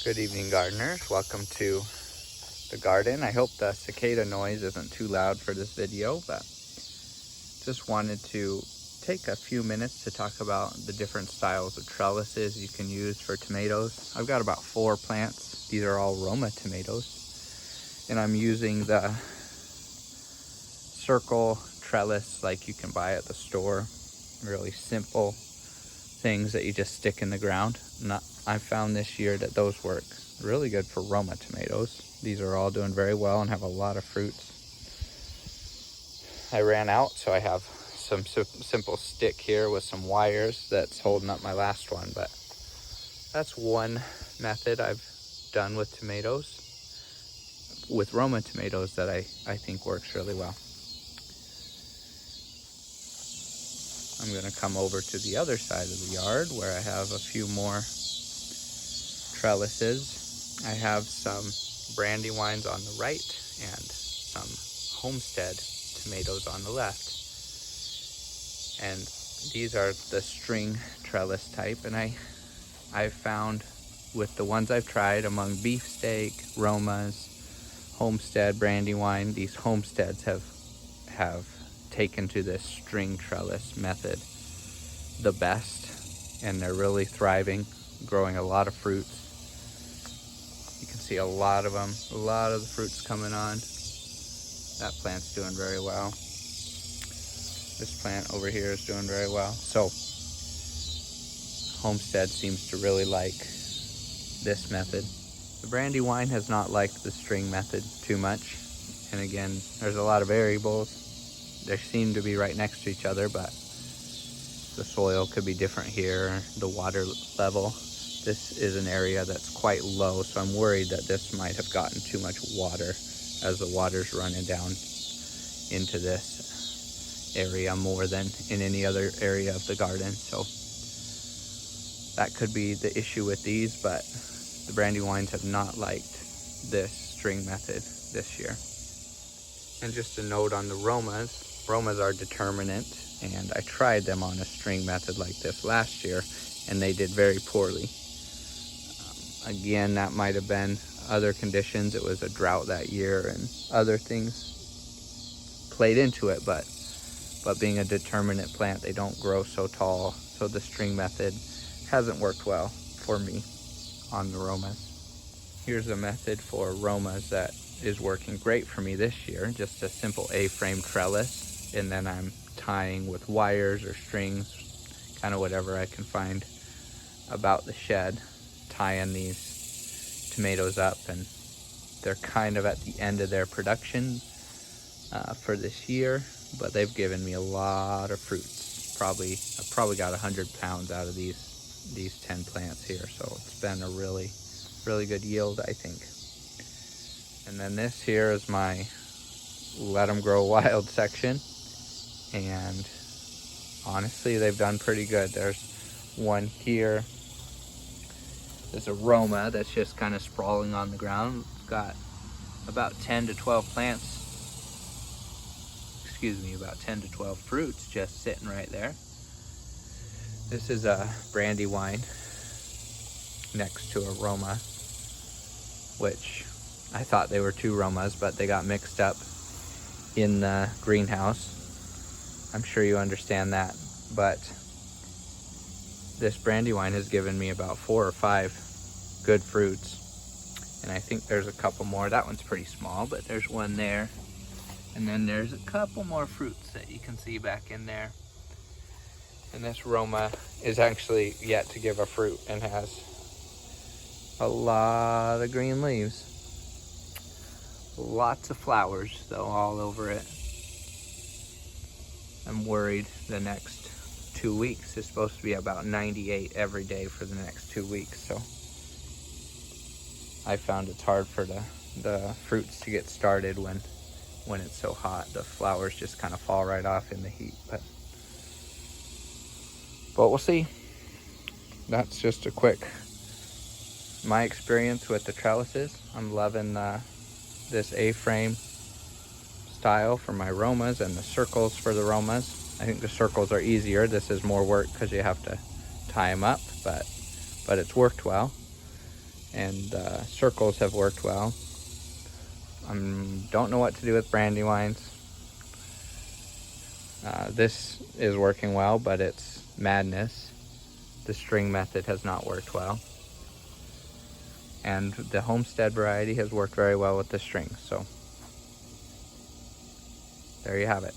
Good evening, gardeners. Welcome to the garden. I hope the cicada noise isn't too loud for this video, but just wanted to take a few minutes to talk about the different styles of trellises you can use for tomatoes. I've got about 4 plants. These are all Roma tomatoes, and I'm using the circle trellis like you can buy at the store. Really simple things that you just stick in the ground. I found this year that those work really good for Roma tomatoes. These are all doing very well and have a lot of fruits. I ran out, so I have some simple stick here with some wires that's holding up my last one, but that's one method I've done with tomatoes, with Roma tomatoes, that I think works really well. I'm going to come over to the other side of the yard where I have a few more trellises. I have some Brandywines on the right and some Homestead tomatoes on the left. And these are the string trellis type, and I've found with the ones I've tried among beefsteak, Romas, Homestead, Brandywine, these Homesteads have taken to this string trellis method the best, and they're really thriving, growing a lot of fruits. You can see a lot of them, a lot of the fruits coming on. That plant's doing very well. This plant over here is doing very well. So Homestead seems to really like this method. The Brandywine has not liked the string method too much, and again, there's a lot of variables. They seem to be right next to each other, but the soil could be different here, the water level. This is an area that's quite low, so I'm worried that this might have gotten too much water as the water's running down into this area more than in any other area of the garden. So that could be the issue with these, but the Brandywines have not liked this string method this year. And just a note on the Romas. Romas are determinate, and I tried them on a string method like this last year, and they did very poorly. Again, that might have been other conditions. It was a drought that year, and other things played into it, but being a determinate plant, they don't grow so tall, so the string method hasn't worked well for me on the Romas. Here's a method for Romas that is working great for me this year, just a simple A-frame trellis, and then I'm tying with wires or strings, kind of whatever I can find about the shed, tying these tomatoes up, and they're kind of at the end of their production for this year, but they've given me a lot of fruits. I've probably got 100 pounds out of these 10 plants here, so it's been a really good yield, I think. And then this here is my Let 'em Grow Wild section, and honestly, they've done pretty good. There's one here. There's a Roma that's just kind of sprawling on the ground. It's got about 10 to 12 plants, about 10 to 12 fruits just sitting right there. This is a Brandywine next to a Roma, which I thought they were 2 Romas, but they got mixed up in the greenhouse. I'm sure you understand that, but this Brandywine has given me about 4 or 5 good fruits, and I think there's a couple more. That one's pretty small, but there's one there, and then there's a couple more fruits that you can see back in there. And this Roma is actually yet to give a fruit and has a lot of green leaves. Lots of flowers, though, all over it. I'm worried the next 2 weeks is supposed to be about 98 every day for the next 2 weeks, so I found it's hard for the fruits to get started when it's so hot. The flowers just kind of fall right off in the heat, but we'll see. That's just a quick my experience with the trellises. I'm loving this A-frame style for my Romas and the circles for the Romas. I think the circles are easier. This is more work because you have to tie them up, but it's worked well. and circles have worked well. Don't know what to do with Brandywines. This is working well, but it's madness. The string method has not worked well. And the Homestead variety has worked very well with the strings. So there you have it.